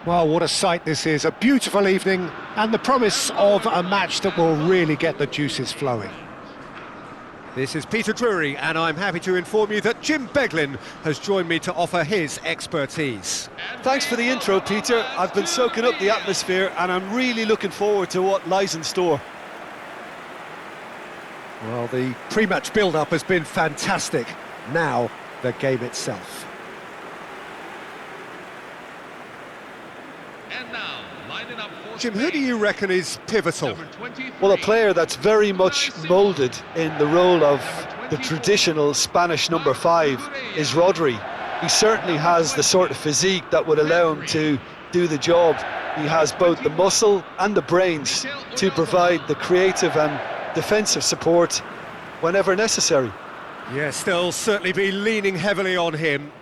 Well, what a sight this is. A beautiful evening and the promise of a match that will really get the juices flowing. This is Peter Drury, and I'm happy to inform you that Jim Beglin has joined me to offer his expertise. Thanks for the intro, Peter. I've been soaking up the atmosphere and I'm really looking forward to what lies in store. Well, the pre-match build-up has been fantastic. Now, the game itself. And now, lining up for Jim, who do you reckon is pivotal? Well, a player that's very much moulded in the role of the traditional Spanish number 5 is Rodri. He certainly has the sort of physique that would allow him to do the job. He has both the muscle and the brains to provide the creative and defensive support whenever necessary. Yes, they'll certainly be leaning heavily on him.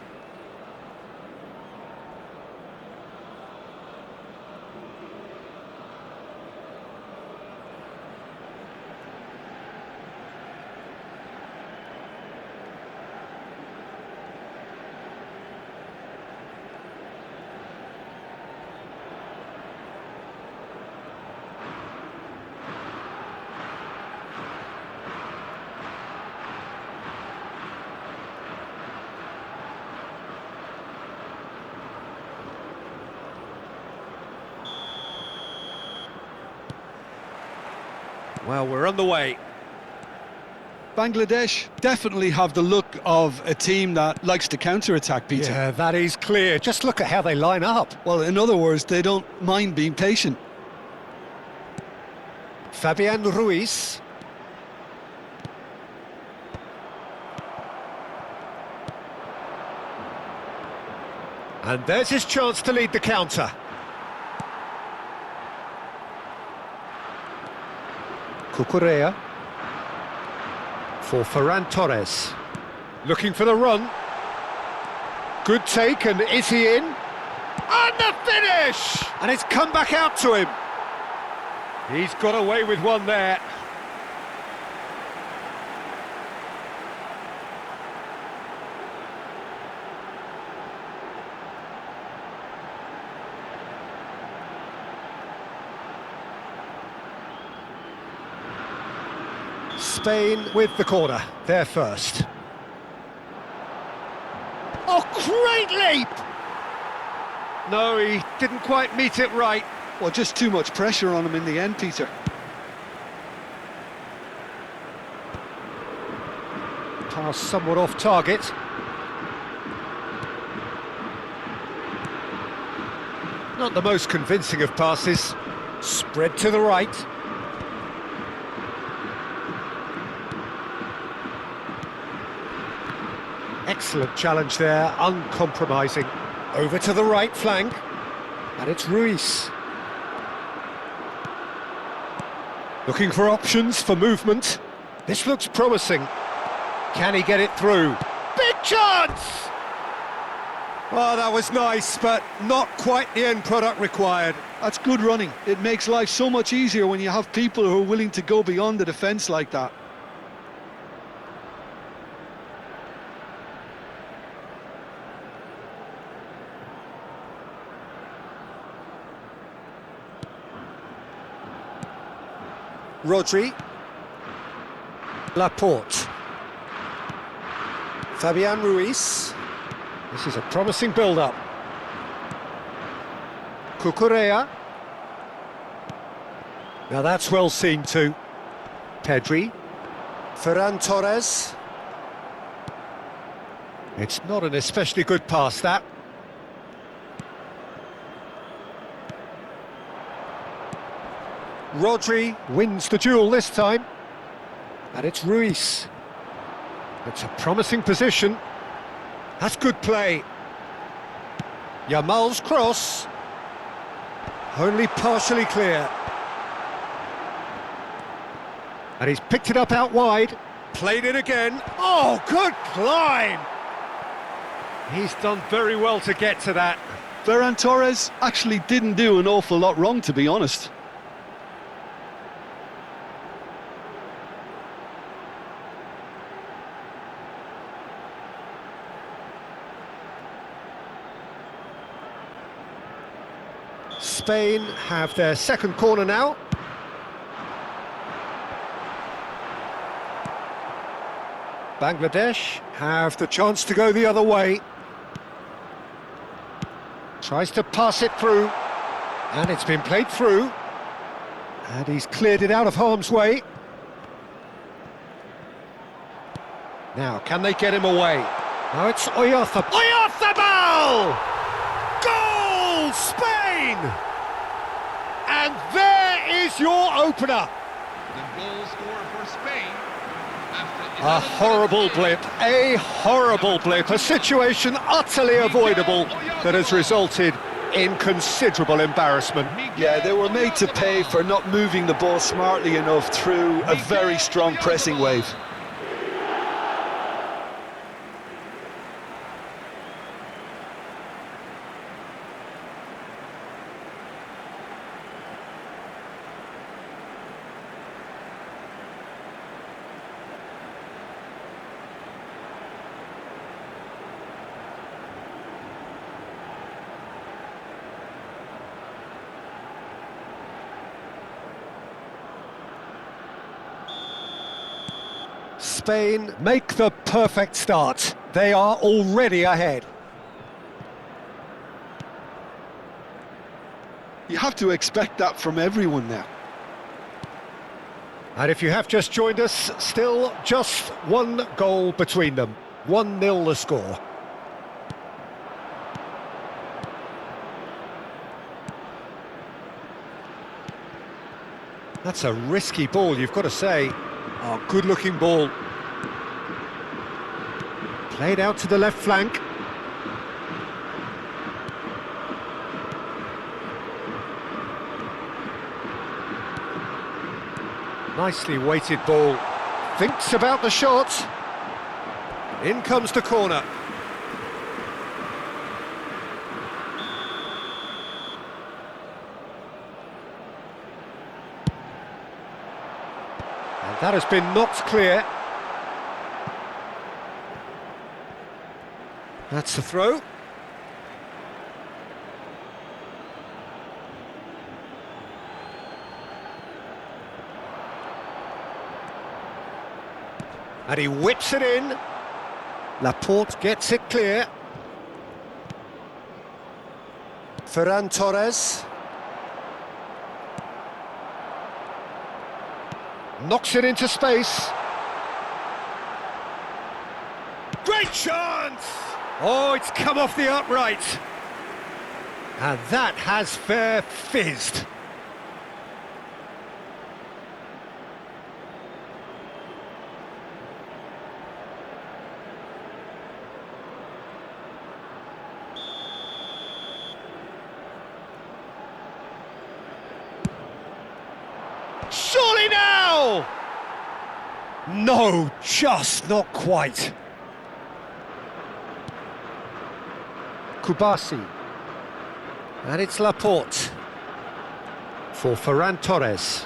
Well, we're on the way. Bangladesh definitely have the look of a team that likes to counter-attack, Peter. Yeah, that is clear. Just look at how they line up. Well, in other words, they don't mind being patient. Fabian Ruiz. And there's his chance to lead the counter. Cucurella for Ferran Torres, looking for the run. Good take, and is he in? And the finish! And it's come back out to him. He's got away with one there. Spain with the corner, they're first. Oh, great leap! No, he didn't quite meet it right. Well, just too much pressure on him in the end, Peter. Pass somewhat off target. Not the most convincing of passes. Spread to the right. Excellent challenge there, uncompromising. Over to the right flank, and it's Ruiz. Looking for options for movement. This looks promising. Can he get it through? Big chance! Oh, that was nice, but not quite the end product required. That's good running. It makes life so much easier when you have people who are willing to go beyond the defence like that. Rodri, Laporte, Fabian Ruiz. This is a promising build-up. Cucurella. Now that's well seen too. Pedri, Ferran Torres. It's not an especially good pass, that. Rodri wins the duel this time, and it's Ruiz. It's a promising position. That's good play. Yamal's cross. Only partially clear. And he's picked it up out wide. Played it again. Oh, good climb! He's done very well to get to that. Ferran Torres actually didn't do an awful lot wrong, to be honest. Spain have their second corner now. Bangladesh have the chance to go the other way. Tries to pass it through, and it's been played through. And he's cleared it out of harm's way. Now, can they get him away? Now it's Oyarzabal! Goal, Spain! And there is your opener. The goal scorer for Spain. A horrible blip, a situation utterly avoidable that has resulted in considerable embarrassment. Yeah, they were made to pay for not moving the ball smartly enough through a very strong pressing wave. Spain make the perfect start. They are already ahead. You have to expect that from everyone now. And if you have just joined us, still just one goal between them. 1-0 the score. That's a risky ball, you've got to say. Oh, good-looking ball. Played out to the left flank. Nicely weighted ball. Thinks about the shot. In comes the corner. And that has been knocked clear. That's the throw. And he whips it in. Laporte gets it clear. Ferran Torres. Knocks it into space. Great chance! Oh, it's come off the upright. And that has fair fizzed. Surely now! No, just not quite. Kubasi. And it's Laporte. For Ferran Torres.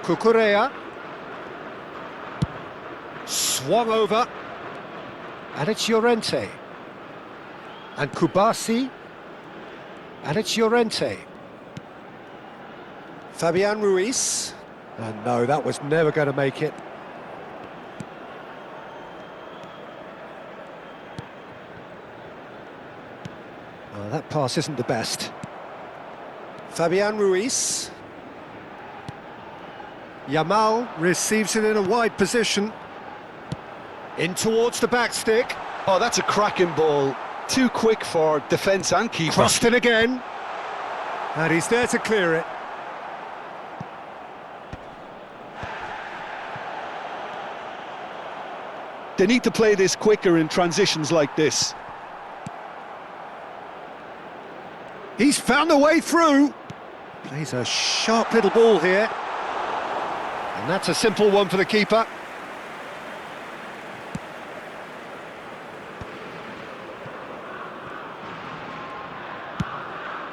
Cucurella. Swung over. And it's Llorente. And Kubasi. And it's Llorente. Fabian Ruiz. And no, that was never going to make it. Oh, that pass isn't the best. Fabian Ruiz. Yamal receives it in a wide position. In towards the back stick. Oh, that's a cracking ball. Too quick for defence and keeper. Crossed it again. And he's there to clear it. They need to play this quicker in transitions like this. He's found a way through. Plays a sharp little ball here. And that's a simple one for the keeper.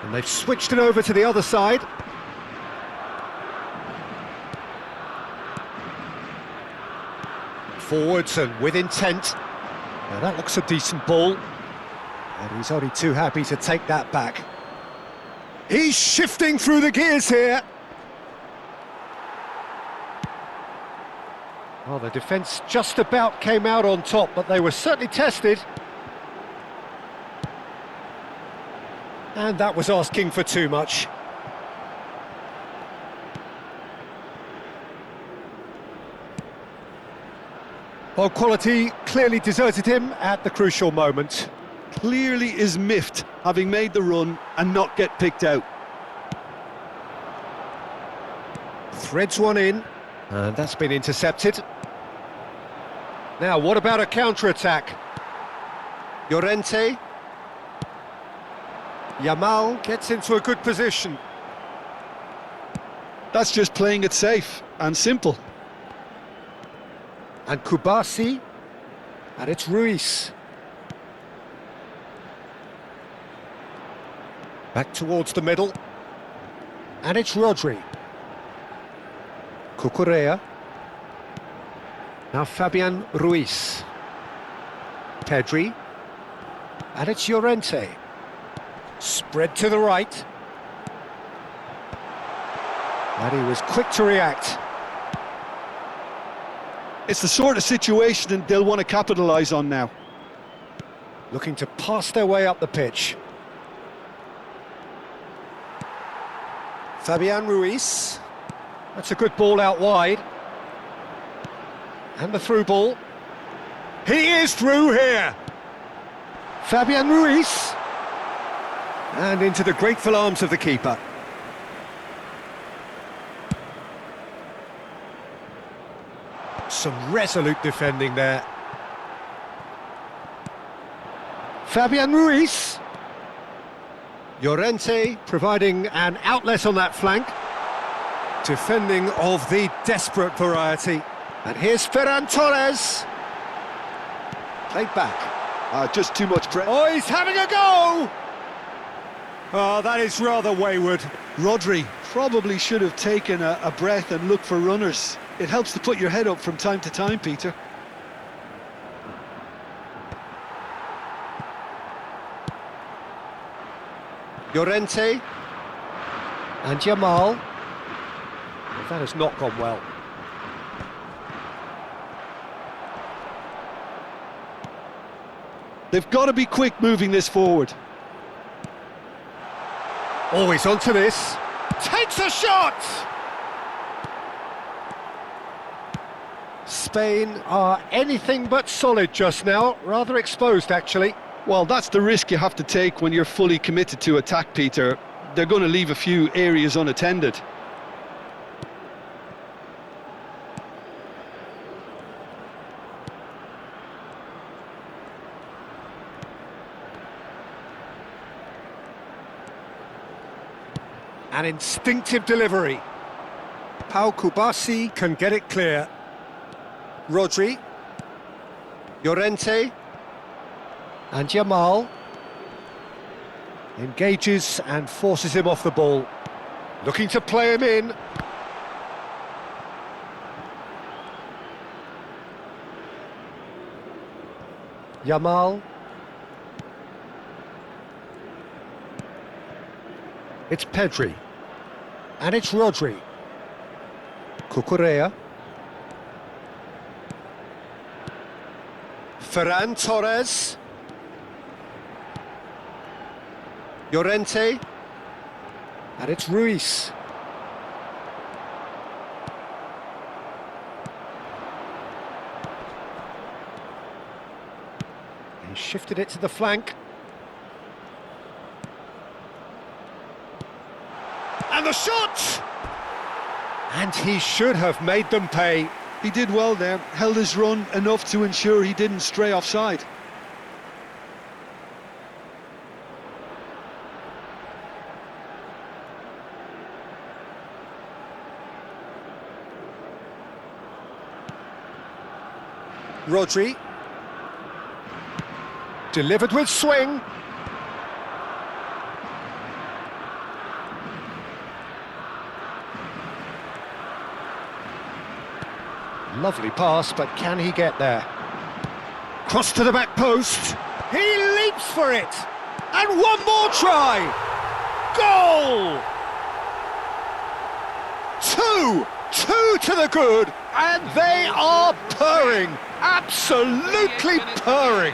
And they've switched it over to the other side. Forwards and with intent. Now that looks a decent ball. And he's only too happy to take that back. He's shifting through the gears here. Well, the defence just about came out on top, but they were certainly tested. And that was asking for too much. Well, quality clearly deserted him at the crucial moment. Clearly is miffed, having made the run and not get picked out. Threads one in, and that's been intercepted. Now, what about a counter-attack? Llorente. Yamal gets into a good position. That's just playing it safe and simple. And Kubasi, and it's Ruiz. Back towards the middle, and it's Rodri. Cucurella. Now Fabian Ruiz. Pedri, and it's Llorente. Spread to the right. And he was quick to react. It's the sort of situation that they'll want to capitalise on now. Looking to pass their way up the pitch. Fabian Ruiz. That's a good ball out wide. And the through ball. He is through here! Fabian Ruiz. And into the grateful arms of the keeper. Some resolute defending there. Fabian Ruiz. Llorente providing an outlet on that flank. Defending of the desperate variety. And here's Ferran Torres. Played back. Just too much pressure. Oh, he's having a go! Oh, that is rather wayward. Rodri probably should have taken a breath and looked for runners. It helps to put your head up from time to time, Peter. Llorente. And Yamal. That has not gone well. They've got to be quick moving this forward. Always onto this. Takes a shot! Spain are anything but solid just now, rather exposed actually. Well, that's the risk you have to take when you're fully committed to attack, Peter. They're going to leave a few areas unattended. An instinctive delivery. Pau Kubasi can get it clear. Rodri. Llorente. And Yamal. Engages and forces him off the ball. Looking to play him in. Yamal. It's Pedri. And it's Rodri. Cucurella. Ferran Torres. Llorente. And it's Ruiz. He shifted it to the flank. And the shot! And he should have made them pay. He did well there, held his run enough to ensure he didn't stray offside. Rodri. Delivered with swing. Lovely pass, but can he get there? Cross to the back post. He leaps for it. And one more try! Goal! Two to the good, and they are purring, absolutely purring.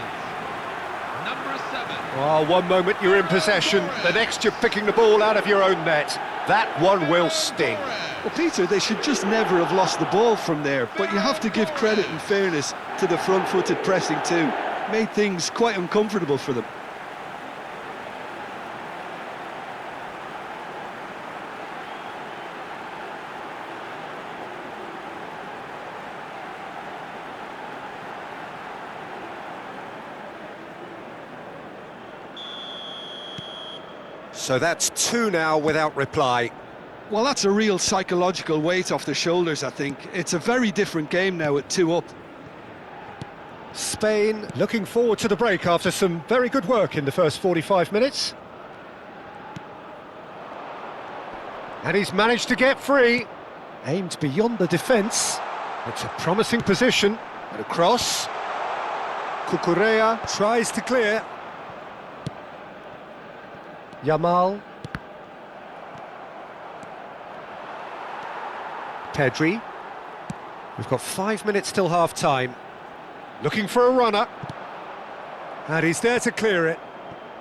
Number 7. Oh, one moment you're in possession, the next you're picking the ball out of your own net. That one will sting. Well, Peter, they should just never have lost the ball from there, but you have to give credit and fairness to the front-footed pressing too. Made things quite uncomfortable for them. So that's 2 now without reply. Well, that's a real psychological weight off their shoulders, I think. It's a very different game now at 2 up. Spain looking forward to the break after some very good work in the first 45 minutes. And he's managed to get free. Aimed beyond the defence. It's a promising position. And across. Cucurella tries to clear. Yamal. Pedri. We've got 5 minutes till half-time. Looking for a runner. And he's there to clear it.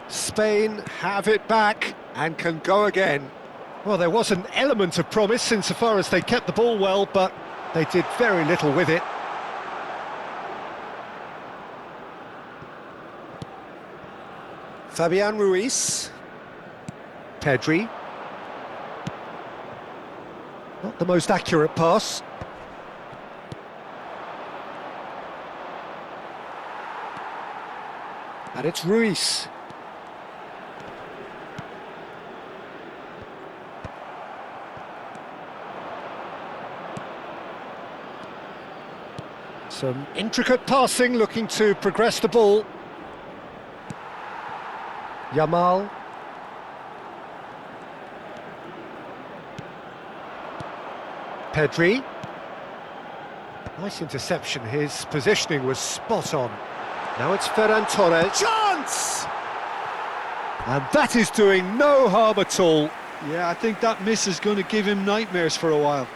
Spain have it back and can go again. Well, there was an element of promise insofar as they kept the ball well, but they did very little with it. Fabian Ruiz. Pedri. Not the most accurate pass. And it's Ruiz. Some intricate passing, looking to progress the ball. Yamal. Pedri. Nice interception, his positioning was spot on. Now it's Ferran Torres. Chance! And that is doing no harm at all. Yeah, I think that miss is going to give him nightmares for a while.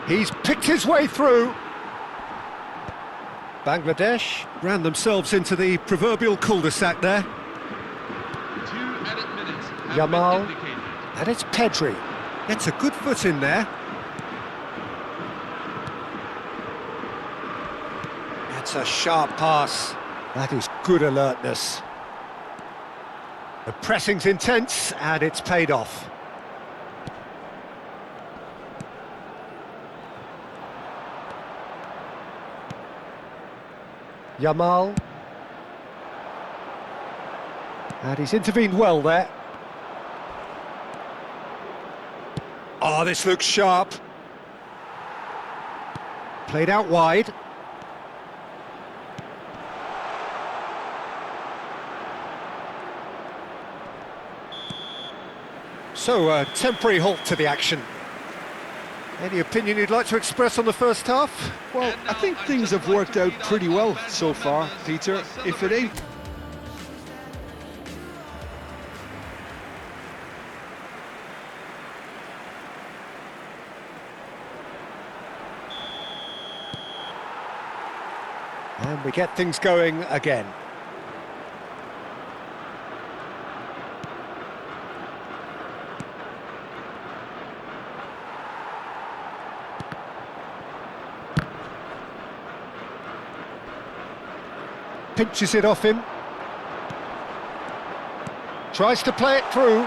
He's picked his way through. Bangladesh ran themselves into the proverbial cul-de-sac there. 2 added minutes have Yamal. been indicated. And it's Pedri. Gets a good foot in there. That's a sharp pass. That is good alertness. The pressing's intense and it's paid off. Yamal. And he's intervened well there. Oh, this looks sharp. Played out wide. So, a temporary halt to the action. Any opinion you'd like to express on the first half? Well, I think things have worked out pretty well so far, Peter. If it ain't... And we get things going again. Pinches it off him. Tries to play it through.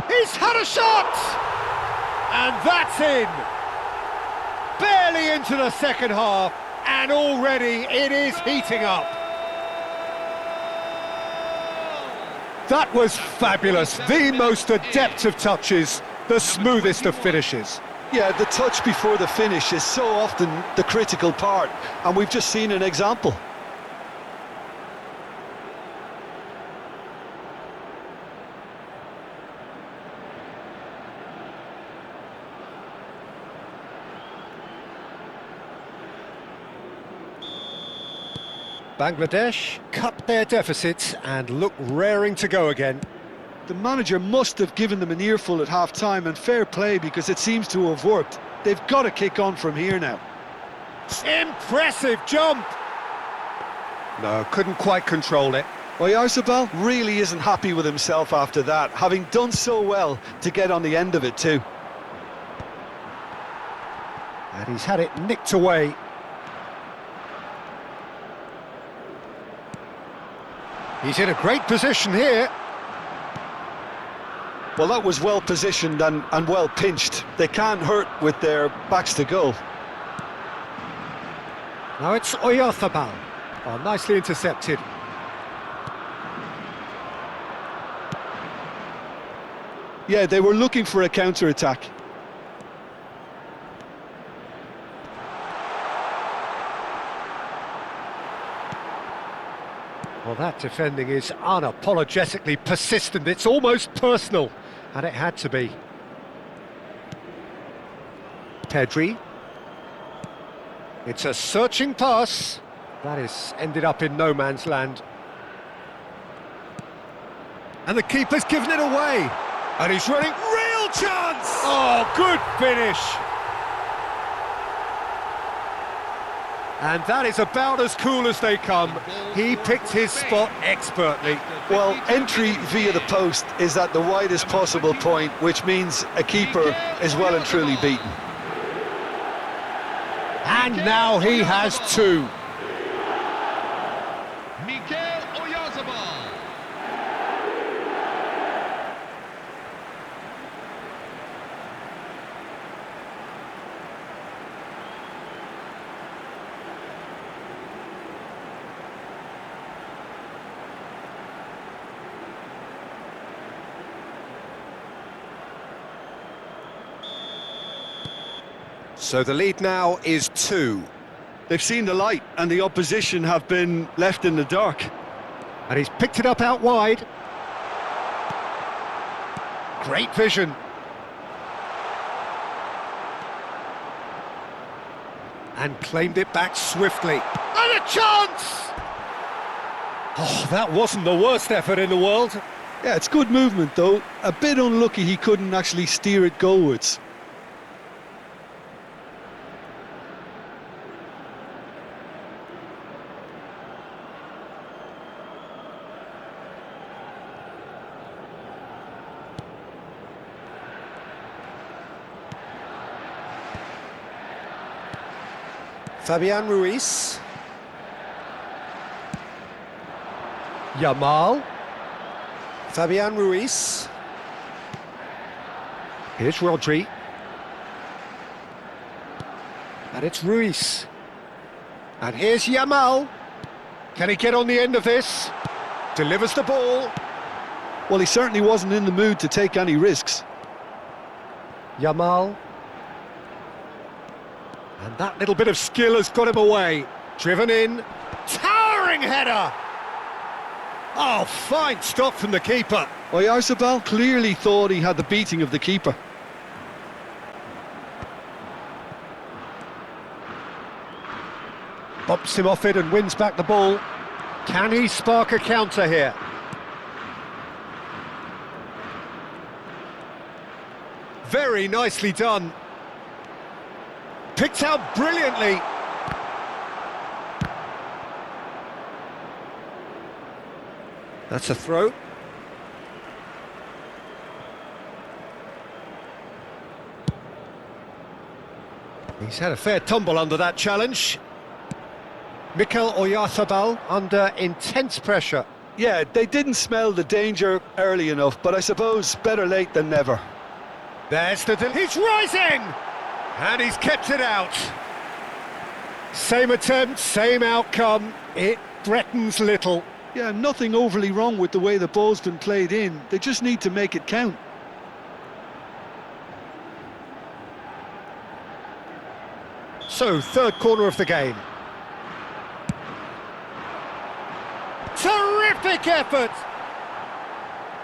He's had a shot! And that's in! Barely into the second half, and already it is heating up. That was fabulous. The most adept of touches, the smoothest of finishes. Yeah, the touch before the finish is so often the critical part, and we've just seen an example. Bangladesh cut their deficit and look raring to go again. The manager must have given them an earful at half-time, and fair play, because it seems to have worked. They've got to kick on from here now. Impressive jump! No, couldn't quite control it. Oyarzabal really isn't happy with himself after that, having done so well to get on the end of it too. And he's had it nicked away. He's in a great position here. Well, that was well positioned and well pinched. They can't hurt with their backs to goal. Now it's Oyarzabal. Oh, nicely intercepted. Yeah, they were looking for a counter-attack. Well, that defending is unapologetically persistent. It's almost personal, and it had to be. Pedri. It's a searching pass. That is ended up in no man's land. And the keeper's given it away. And he's running. Real chance! Oh, good finish. And that is about as cool as they come. He picked his spot expertly. Well, entry via the post is at the widest possible point, which means a keeper is well and truly beaten. And now he has two. So the lead now is 2. They've seen the light, and the opposition have been left in the dark. And he's picked it up out wide. Great vision. And claimed it back swiftly. And a chance! Oh, that wasn't the worst effort in the world. Yeah, it's good movement, though. A bit unlucky he couldn't actually steer it goalwards. Fabian Ruiz. Yamal. Fabian Ruiz. Here's Rodri. And it's Ruiz. And here's Yamal. Can he get on the end of this? Delivers the ball. Well, he certainly wasn't in the mood to take any risks. Yamal. And that little bit of skill has got him away. Driven in. Towering header! Oh, fine stop from the keeper. Oyarzabal clearly thought he had the beating of the keeper. Bumps him off it and wins back the ball. Can he spark a counter here? Very nicely done. Picked out brilliantly. That's a throw. He's had a fair tumble under that challenge. Mikel Oyarzabal under intense pressure. Yeah, they didn't smell the danger early enough, but I suppose better late than never. There's he's rising! And he's kept it out. Same attempt, same outcome. It threatens little. Yeah, nothing overly wrong with the way the ball's been played in. They just need to make it count. So, third corner of the game. Terrific effort!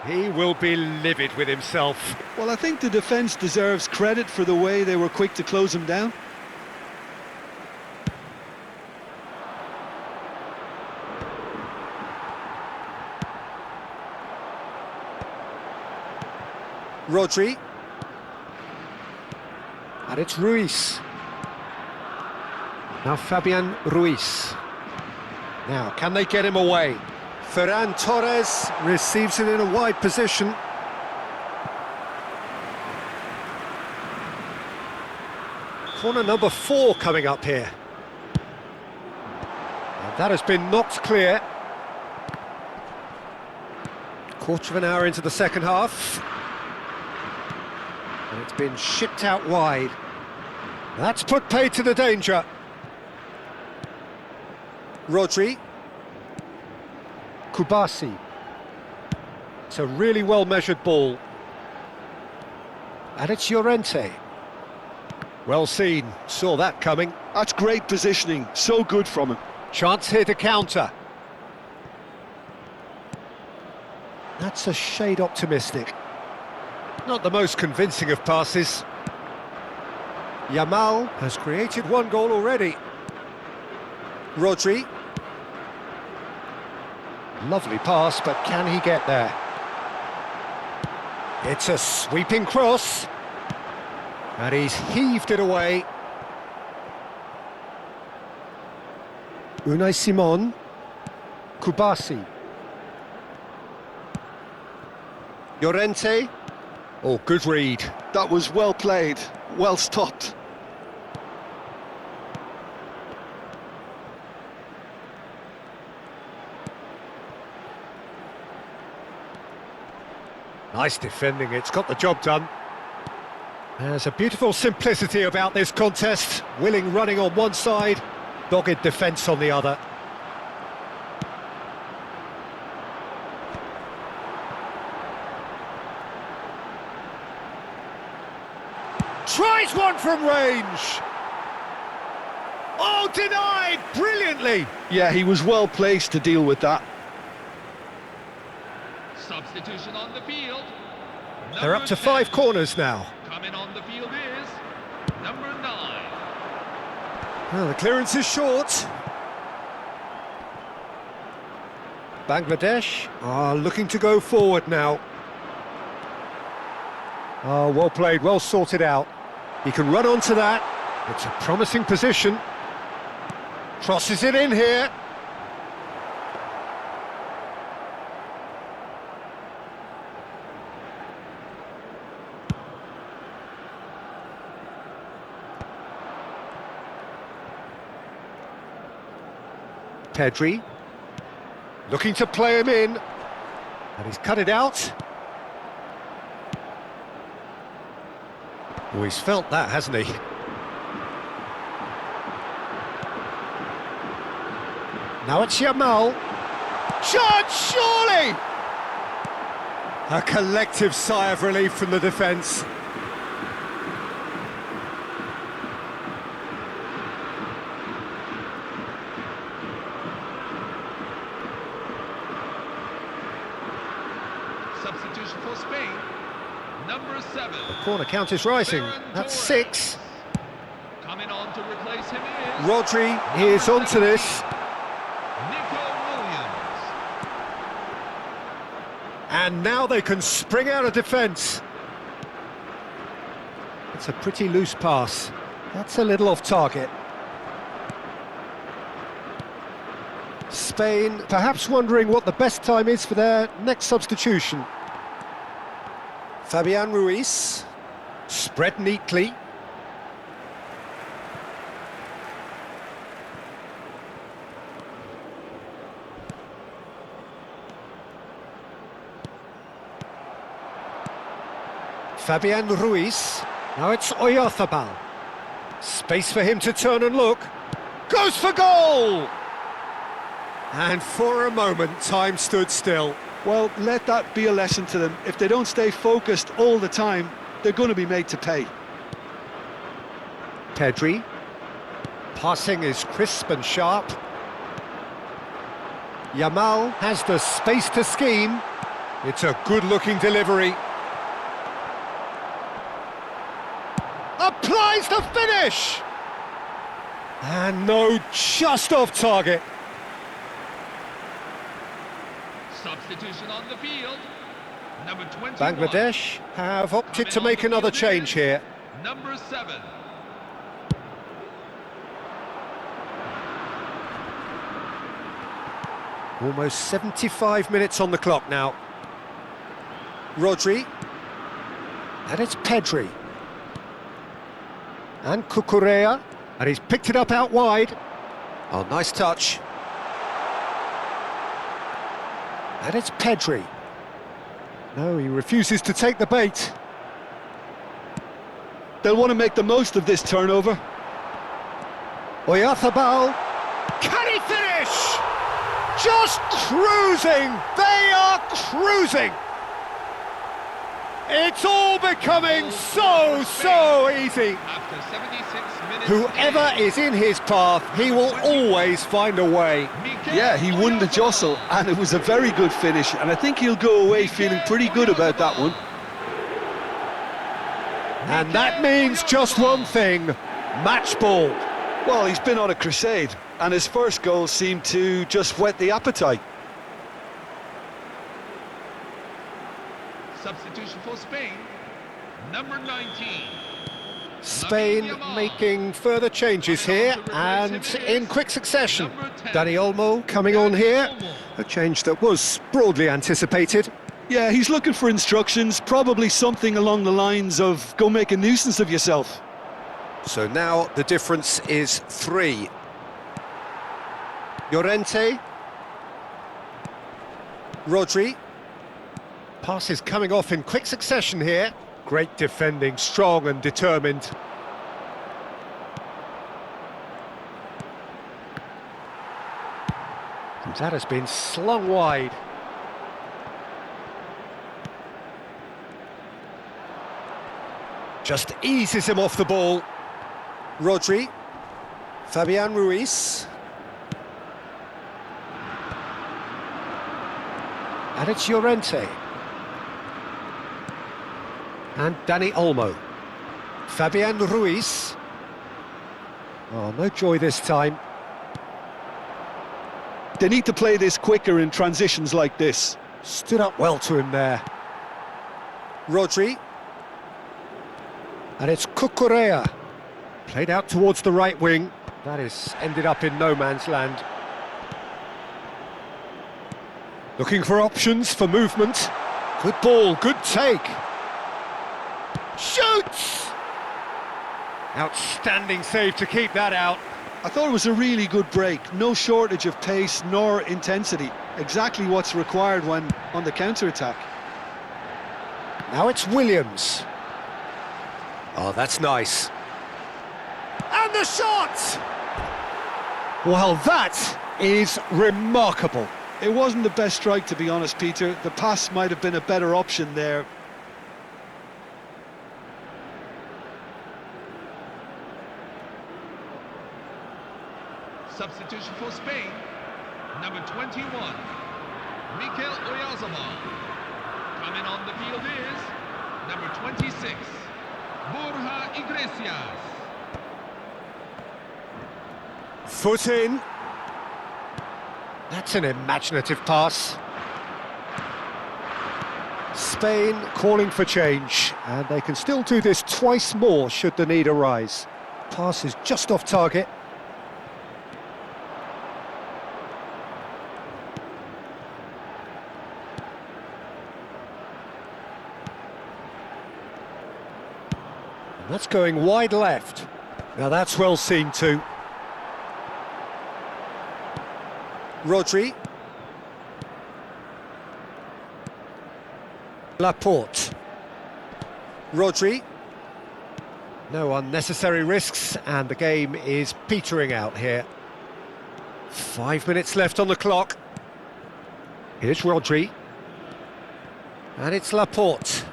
He will be livid with himself. Well, I think the defence deserves credit for the way they were quick to close him down. Rodri. And it's Ruiz. Now Fabian Ruiz. Now, can they get him away? Ferran Torres receives it in a wide position. Corner number 4 coming up here. And that has been knocked clear. Quarter of an hour into the second half. And it's been shipped out wide. That's put paid to the danger. Rodri. Kubasi. It's a really well-measured ball. And it's Llorente. Well seen, saw that coming. That's great positioning, so good from him. Chance here to counter. That's a shade optimistic. Not the most convincing of passes. Yamal has created one goal already. Rodri. Lovely pass, but can he get there? It's a sweeping cross. And he's heaved it away. Unai Simon. Kubasi. Llorente. Oh, good read. That was well played, well stopped. Nice defending, it's got the job done. There's a beautiful simplicity about this contest. Willing running on one side, dogged defence on the other. Tries one from range! Oh, denied brilliantly! Yeah, he was well placed to deal with that. Substitution on the field. They're up to 5 corners now. Coming on the field is number 9. Well, the clearance is short. Bangladesh are looking to go forward now. Oh, well played, well sorted out. He can run onto that. It's a promising position. Crosses it in here. Pedri, looking to play him in, and he's cut it out. Oh, he's felt that, hasn't he? Now it's Yamal. Shot, surely! A collective sigh of relief from the defence. Substitution for Spain, number 7. The corner count is rising. That's 6. Coming on to replace him is Rodri, he is onto this. Nico Williams. And now they can spring out of defence. It's a pretty loose pass. That's a little off target. Spain perhaps wondering what the best time is for their next substitution. Fabian Ruiz, spread neatly. Fabian Ruiz, now it's Oyarzabal. Space for him to turn and look. Goes for goal! And for a moment, time stood still. Well, let that be a lesson to them. If they don't stay focused all the time, they're going to be made to pay. Pedri. Passing is crisp and sharp. Yamal has the space to scheme. It's a good-looking delivery. Applies the finish! And no, just off target. Substitution on the field. Number 21. Bangladesh have opted to make another change here. Number 7. Almost 75 minutes on the clock now. Rodri. And it's Pedri. And Cucurella. And he's picked it up out wide. Oh, nice touch. And it's Pedri. No, he refuses to take the bait. They'll want to make the most of this turnover. Oyarzabal. Can he finish? Just cruising! They are cruising! It's all becoming so easy. After 76 minutes. Whoever is in his path, he will always find a way. Yeah, he won the jostle, and it was a very good finish, and I think he'll go away feeling pretty good about that one. And that means just one thing, match ball. Well, he's been on a crusade, and his first goal seemed to just whet the appetite. Substitution for Spain. Number 19. Spain making further changes here, and in quick succession. Dani Olmo coming on here, a change that was broadly anticipated. Yeah, he's looking for instructions, probably something along the lines of, go make a nuisance of yourself. So now the difference is 3. Llorente. Rodri. Passes coming off in quick succession here. Great defending, strong and determined. And that has been slung wide. Just eases him off the ball. Rodri. Fabian Ruiz. And it's Llorente. And Dani Olmo. Fabian Ruiz. Oh, no joy this time. They need to play this quicker in transitions like this. Stood up well to him there. Rodri. And it's Cucurella. Played out towards the right wing. That is ended up in no man's land. Looking for options for movement. Good ball, good take. Shoots! Outstanding save to keep that out. I thought it was a really good break. No shortage of pace nor intensity. Exactly what's required when on the counter-attack. Now it's Williams. Oh, that's nice. And the shot! Well, that is remarkable. It wasn't the best strike, to be honest, Peter. The pass might have been a better option there. Substitution for Spain. Number 21. Mikel Oyarzabal. Coming on the field is number 26. Borja Iglesias. Foot in. That's an imaginative pass. Spain calling for change, and they can still do this twice more should the need arise. Pass is just off target. And that's going wide left. Now that's well seen too. Rodri. Laporte. Rodri. No unnecessary risks, and the game is petering out here. 5 minutes left on the clock. Here's Rodri. And it's Laporte.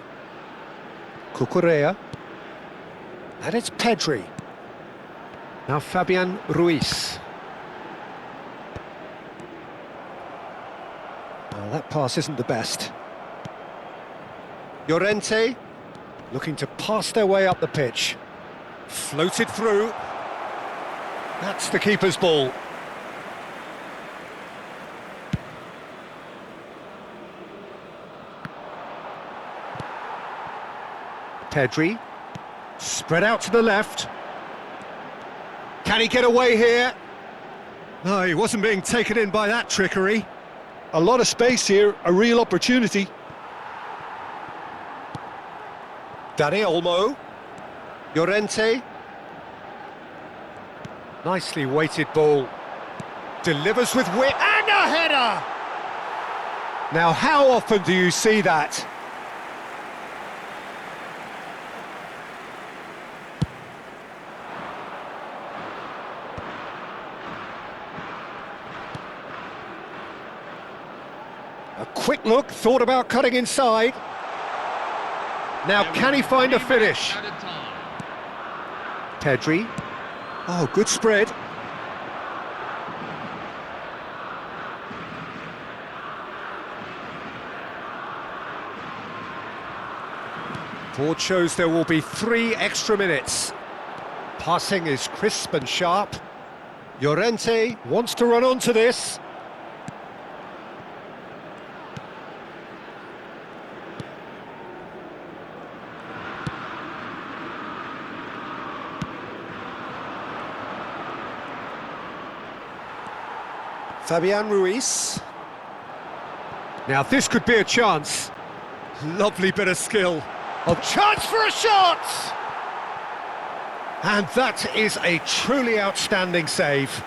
Cucurella. And it's Pedri. Now Fabian Ruiz. Well, that pass isn't the best. Llorente looking to pass their way up the pitch. Floated through. That's the keeper's ball. Pedri, spread out to the left. Can he get away here? No, he wasn't being taken in by that trickery. A lot of space here, a real opportunity. Dani Olmo. Llorente. Nicely weighted ball. Delivers with wit and a header! Now, how often do you see that? A quick look, thought about cutting inside. Now, can he find a finish? Pedri. Oh, good spread. Board shows there will be 3 extra minutes. Passing is crisp and sharp. Llorente wants to run onto this. Fabian Ruiz. Now this could be a chance. Lovely bit of skill. A chance for a shot! And that is a truly outstanding save.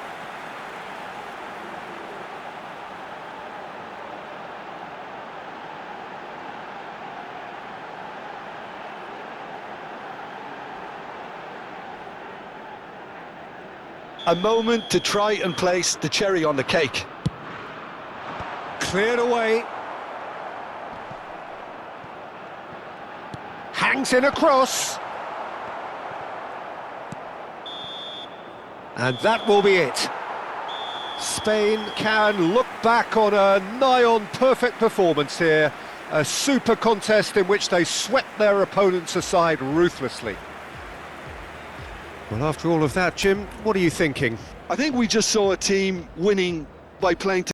A moment to try and place the cherry on the cake. Cleared away. Hangs in a cross. And that will be it. Spain can look back on a nigh-on perfect performance here. A super contest in which they swept their opponents aside ruthlessly. Well, after all of that, Jim, what are you thinking? I think we just saw a team winning by playing